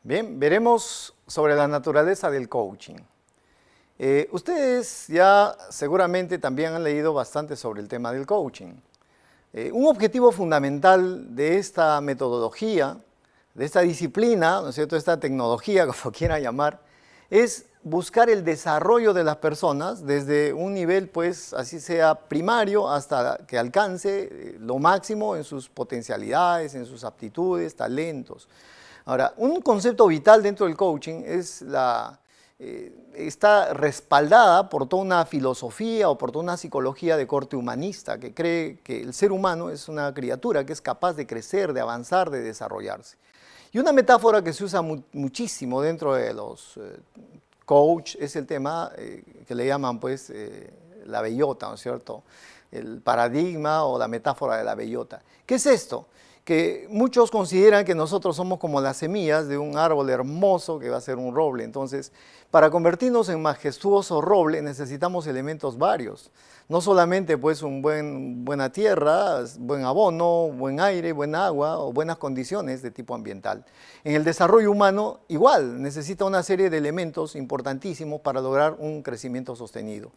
Bien, veremos sobre la naturaleza del coaching. Ustedes ya seguramente también han leído bastante sobre el tema del coaching. Un objetivo fundamental de esta metodología, de esta disciplina, ¿no es cierto?, esta tecnología, como quieran llamar, es buscar el desarrollo de las personas desde un nivel, pues, así sea primario, hasta que alcance lo máximo en sus potencialidades, en sus aptitudes, talentos. Ahora, un concepto vital dentro del coaching es está respaldada por toda una filosofía o por toda una psicología de corte humanista que cree que el ser humano es una criatura que es capaz de crecer, de avanzar, de desarrollarse. Y una metáfora que se usa muchísimo dentro de los coach es el tema que le llaman pues la bellota, ¿no es cierto? El paradigma o la metáfora de la bellota. ¿Qué es esto? Que muchos consideran que nosotros somos como las semillas de un árbol hermoso que va a ser un roble. Entonces, para convertirnos en majestuoso roble necesitamos elementos varios. No solamente pues buena tierra, buen abono, buen aire, buena agua o buenas condiciones de tipo ambiental. En el desarrollo humano igual necesita una serie de elementos importantísimos para lograr un crecimiento sostenido.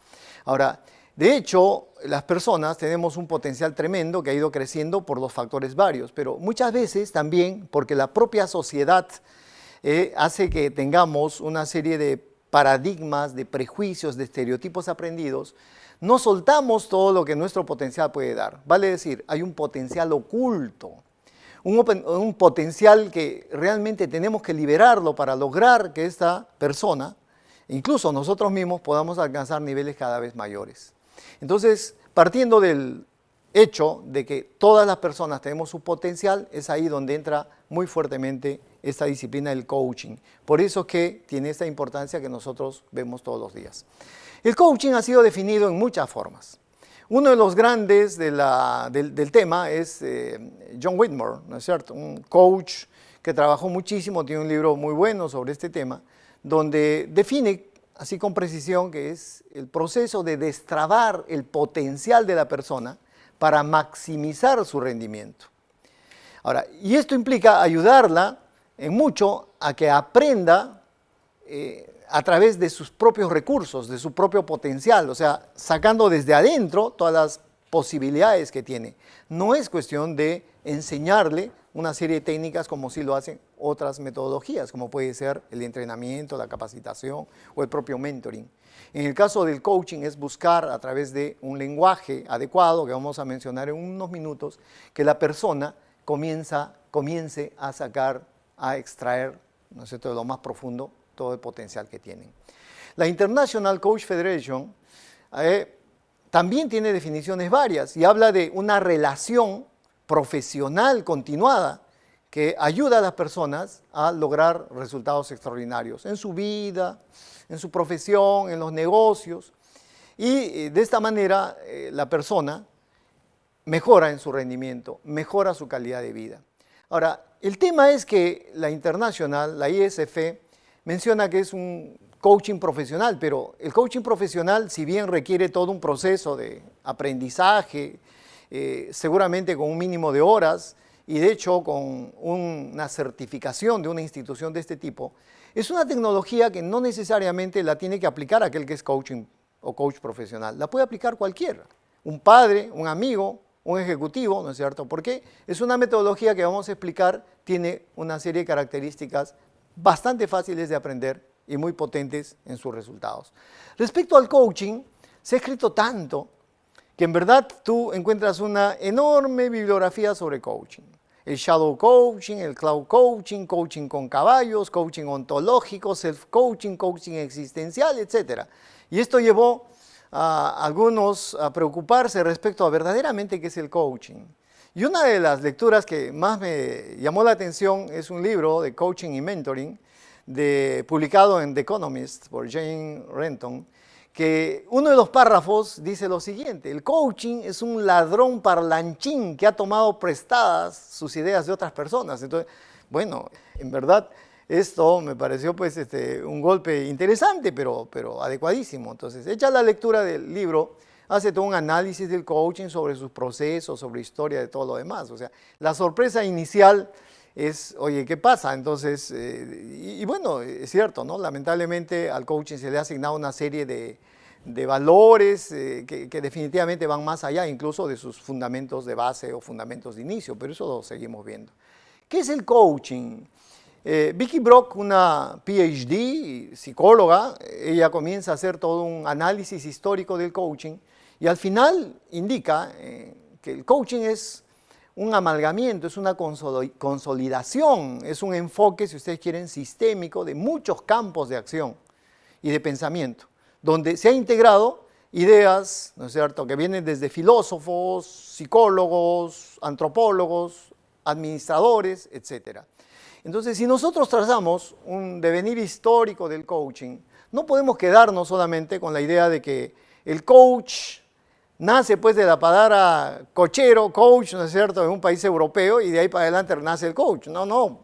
Ahora, de hecho, las personas tenemos un potencial tremendo que ha ido creciendo por los factores varios, pero muchas veces también porque la propia sociedad hace que tengamos una serie de paradigmas, de prejuicios, de estereotipos aprendidos, no soltamos todo lo que nuestro potencial puede dar. Vale decir, hay un potencial oculto, un potencial que realmente tenemos que liberarlo para lograr que esta persona, incluso nosotros mismos, podamos alcanzar niveles cada vez mayores. Entonces, partiendo del hecho de que todas las personas tenemos su potencial, es ahí donde entra muy fuertemente esta disciplina del coaching. Por eso es que tiene esta importancia que nosotros vemos todos los días. El coaching ha sido definido en muchas formas. Uno de los grandes del tema es John Whitmore, ¿no es cierto? Un coach que trabajó muchísimo, tiene un libro muy bueno sobre este tema, donde define así con precisión que es el proceso de destrabar el potencial de la persona para maximizar su rendimiento. Ahora, y esto implica ayudarla en mucho a que aprenda a través de sus propios recursos, de su propio potencial, o sea, sacando desde adentro todas las posibilidades que tiene. No es cuestión de enseñarle una serie de técnicas como sí lo hacen otras metodologías, como puede ser el entrenamiento, la capacitación o el propio mentoring. En el caso del coaching es buscar a través de un lenguaje adecuado, que vamos a mencionar en unos minutos, que la persona comience a sacar, a extraer, ¿no es cierto?, de lo más profundo todo el potencial que tienen. La International Coach Federation también tiene definiciones varias y habla de una relación profesional continuada que ayuda a las personas a lograr resultados extraordinarios en su vida, en su profesión, en los negocios. Y de esta manera la persona mejora en su rendimiento, mejora su calidad de vida. Ahora, el tema es que la Internacional, la ISF, menciona que es un coaching profesional, pero el coaching profesional, si bien requiere todo un proceso de aprendizaje, seguramente con un mínimo de horas y de hecho con una certificación de una institución de este tipo, es una tecnología que no necesariamente la tiene que aplicar aquel que es coaching o coach profesional, la puede aplicar cualquiera, un padre, un amigo, un ejecutivo, ¿no es cierto? Porque es una metodología que vamos a explicar, tiene una serie de características bastante fáciles de aprender y muy potentes en sus resultados. Respecto al coaching, se ha escrito tanto que en verdad tú encuentras una enorme bibliografía sobre coaching. El shadow coaching, el cloud coaching, coaching con caballos, coaching ontológico, self-coaching, coaching existencial, etc. Y esto llevó a algunos a preocuparse respecto a verdaderamente qué es el coaching. Y una de las lecturas que más me llamó la atención es un libro de coaching y mentoring publicado en The Economist por Jane Renton, que uno de los párrafos dice lo siguiente: el coaching es un ladrón parlanchín que ha tomado prestadas sus ideas de otras personas. Entonces, bueno, en verdad esto me pareció pues un golpe interesante, pero adecuadísimo. Entonces, hecha la lectura del libro, hace todo un análisis del coaching sobre sus procesos, sobre historia de todo lo demás. O sea, la sorpresa inicial es, oye, ¿qué pasa? Entonces, y bueno, es cierto, ¿no? Lamentablemente al coaching se le ha asignado una serie de valores que definitivamente van más allá incluso de sus fundamentos de base o fundamentos de inicio, pero eso lo seguimos viendo. ¿Qué es el coaching? Vicky Brock, una PhD, psicóloga, ella comienza a hacer todo un análisis histórico del coaching y al final indica que el coaching es un amalgamiento, es una consolidación, es un enfoque, si ustedes quieren, sistémico de muchos campos de acción y de pensamiento, donde se ha integrado ideas, ¿no es cierto?, que vienen desde filósofos, psicólogos, antropólogos, administradores, etcétera. Entonces, si nosotros trazamos un devenir histórico del coaching, no podemos quedarnos solamente con la idea de que el coach nace pues de la palabra cochero, coach, ¿no es cierto?, en un país europeo y de ahí para adelante nace el coach. No, no.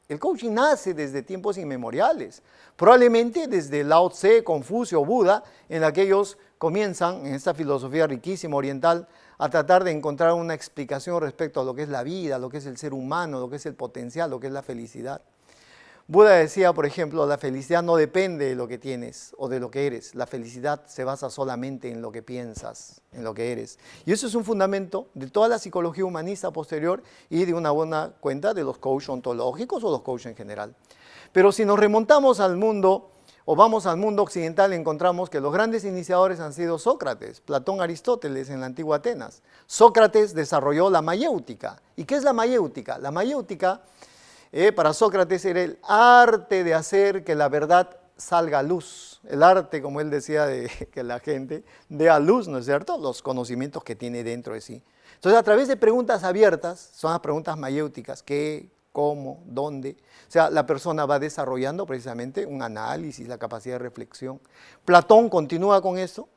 El coaching nace desde tiempos inmemoriales, probablemente desde Lao Tse, Confucio, Buda, en la que ellos comienzan, en esta filosofía riquísima oriental, a tratar de encontrar una explicación respecto a lo que es la vida, lo que es el ser humano, lo que es el potencial, lo que es la felicidad. Buda decía, por ejemplo, la felicidad no depende de lo que tienes o de lo que eres. La felicidad se basa solamente en lo que piensas, en lo que eres. Y eso es un fundamento de toda la psicología humanista posterior y de una buena cuenta de los coaches ontológicos o los coaches en general. Pero si nos remontamos al mundo o vamos al mundo occidental, encontramos que los grandes iniciadores han sido Sócrates, Platón, Aristóteles en la antigua Atenas. Sócrates desarrolló la mayéutica. ¿Y qué es la mayéutica? La mayéutica para Sócrates era el arte de hacer que la verdad salga a luz. El arte, como él decía, de que la gente dé a luz, ¿no es cierto?, los conocimientos que tiene dentro de sí. Entonces, a través de preguntas abiertas, son las preguntas mayéuticas, ¿qué, cómo, dónde? O sea, la persona va desarrollando precisamente un análisis, la capacidad de reflexión. Platón continúa con esto,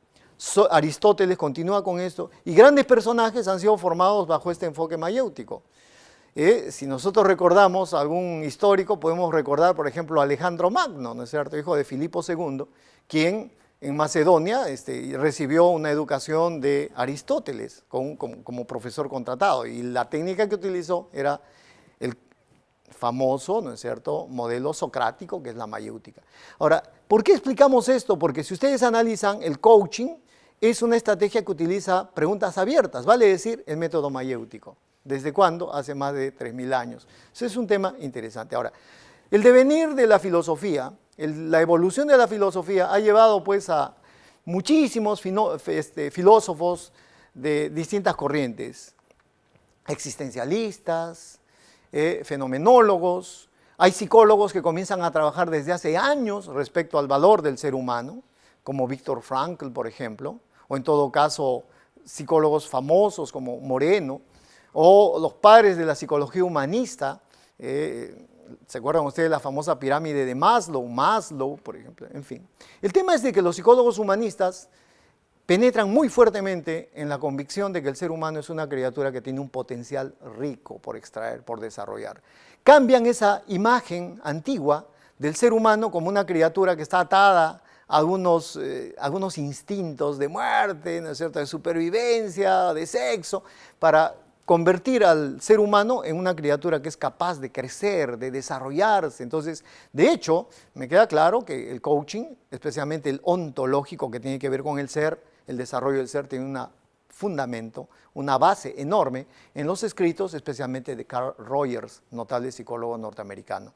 Aristóteles continúa con esto, y grandes personajes han sido formados bajo este enfoque mayéutico. Si nosotros recordamos a algún histórico, podemos recordar, por ejemplo, a Alejandro Magno, ¿no es cierto?, hijo de Filipo II, quien en Macedonia recibió una educación de Aristóteles como profesor contratado, y la técnica que utilizó era el famoso, ¿no es cierto?, modelo socrático, que es la mayéutica. Ahora, ¿por qué explicamos esto? Porque si ustedes analizan, el coaching es una estrategia que utiliza preguntas abiertas, vale decir, el método mayéutico. ¿Desde cuándo? Hace más de 3.000 años. Eso es un tema interesante. Ahora, el devenir de la filosofía, la evolución de la filosofía ha llevado pues a muchísimos filósofos de distintas corrientes, existencialistas, fenomenólogos. Hay psicólogos que comienzan a trabajar desde hace años respecto al valor del ser humano, como Viktor Frankl, por ejemplo, o en todo caso psicólogos famosos como Moreno, o los padres de la psicología humanista. ¿Se acuerdan ustedes de la famosa pirámide de Maslow, por ejemplo? En fin. El tema es de que los psicólogos humanistas penetran muy fuertemente en la convicción de que el ser humano es una criatura que tiene un potencial rico por extraer, por desarrollar. Cambian esa imagen antigua del ser humano como una criatura que está atada a algunos instintos de muerte, ¿no es cierto?, de supervivencia, de sexo, para convertir al ser humano en una criatura que es capaz de crecer, de desarrollarse. Entonces, de hecho, me queda claro que el coaching, especialmente el ontológico que tiene que ver con el ser, el desarrollo del ser, tiene un fundamento, una base enorme en los escritos, especialmente de Carl Rogers, notable psicólogo norteamericano.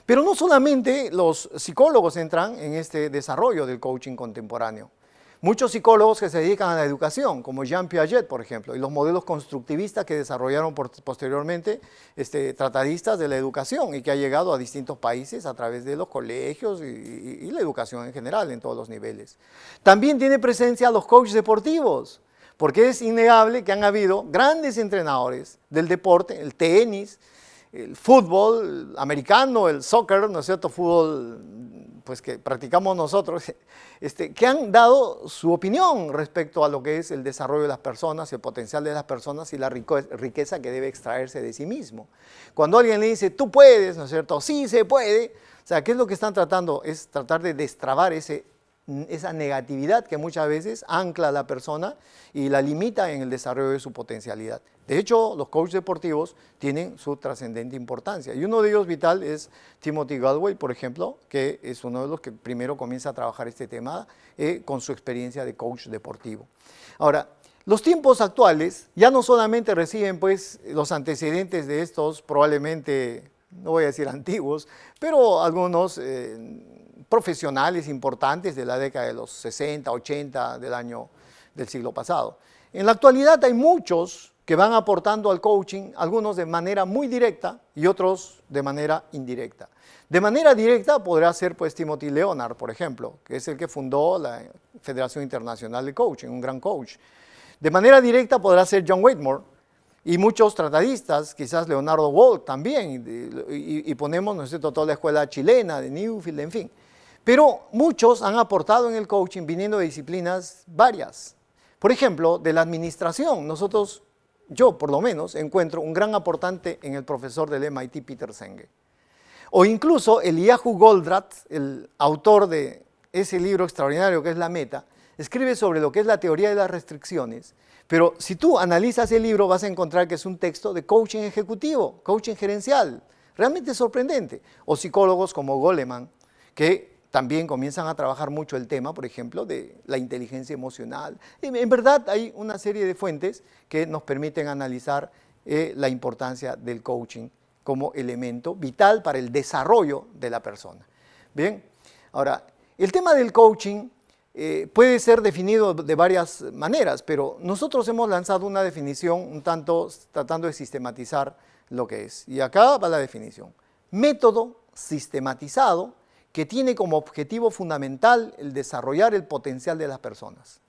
Pero no solamente los psicólogos entran en este desarrollo del coaching contemporáneo. Muchos psicólogos que se dedican a la educación, como Jean Piaget, por ejemplo, y los modelos constructivistas que desarrollaron posteriormente tratadistas de la educación y que ha llegado a distintos países a través de los colegios y la educación en general, en todos los niveles. También tiene presencia los coaches deportivos, porque es innegable que han habido grandes entrenadores del deporte, el tenis, el fútbol americano, el soccer, ¿no es cierto?, fútbol pues que practicamos nosotros, que han dado su opinión respecto a lo que es el desarrollo de las personas, el potencial de las personas y la riqueza que debe extraerse de sí mismo. Cuando alguien le dice, tú puedes, ¿no es cierto?, sí se puede, o sea, ¿qué es lo que están tratando? Es tratar de destrabar ese esa negatividad que muchas veces ancla a la persona y la limita en el desarrollo de su potencialidad. De hecho, los coaches deportivos tienen su trascendente importancia y uno de ellos vital es Timothy Gallwey, por ejemplo, que es uno de los que primero comienza a trabajar este tema con su experiencia de coach deportivo. Ahora, los tiempos actuales ya no solamente reciben pues los antecedentes de estos probablemente, no voy a decir antiguos, pero algunos profesionales importantes de la década de los 60, 80 del siglo pasado. En la actualidad hay muchos que van aportando al coaching, algunos de manera muy directa y otros de manera indirecta. De manera directa podrá ser pues Timothy Leonard, por ejemplo, que es el que fundó la Federación Internacional de Coaching, un gran coach. De manera directa podrá ser John Whitmore y muchos tratadistas, quizás Leonardo Walt también, y ponemos, ¿no es cierto?, toda la escuela chilena de Newfield, en fin. Pero muchos han aportado en el coaching viniendo de disciplinas varias. Por ejemplo, de la administración, yo por lo menos, encuentro un gran aportante en el profesor del MIT, Peter Senge. O incluso Eliyahu Goldratt, el autor de ese libro extraordinario que es La Meta, escribe sobre lo que es la teoría de las restricciones, pero si tú analizas el libro vas a encontrar que es un texto de coaching ejecutivo, coaching gerencial, realmente sorprendente. O psicólogos como Goleman, que también comienzan a trabajar mucho el tema, por ejemplo, de la inteligencia emocional. En verdad hay una serie de fuentes que nos permiten analizar la importancia del coaching como elemento vital para el desarrollo de la persona. Bien, ahora, el tema del coaching puede ser definido de varias maneras, pero nosotros hemos lanzado una definición un tanto tratando de sistematizar lo que es. Y acá va la definición. Método sistematizado que tiene como objetivo fundamental el desarrollar el potencial de las personas.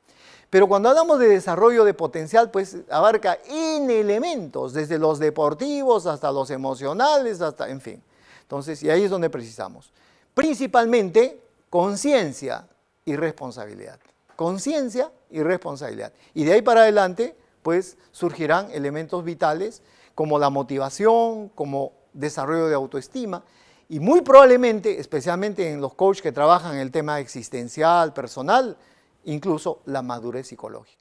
Pero cuando hablamos de desarrollo de potencial, pues abarca N elementos, desde los deportivos hasta los emocionales, hasta, en fin. Entonces, y ahí es donde precisamos. Principalmente, conciencia y responsabilidad. Conciencia y responsabilidad. Y de ahí para adelante, pues surgirán elementos vitales como la motivación, como desarrollo de autoestima y muy probablemente, especialmente en los coaches que trabajan en el tema existencial, personal, incluso la madurez psicológica.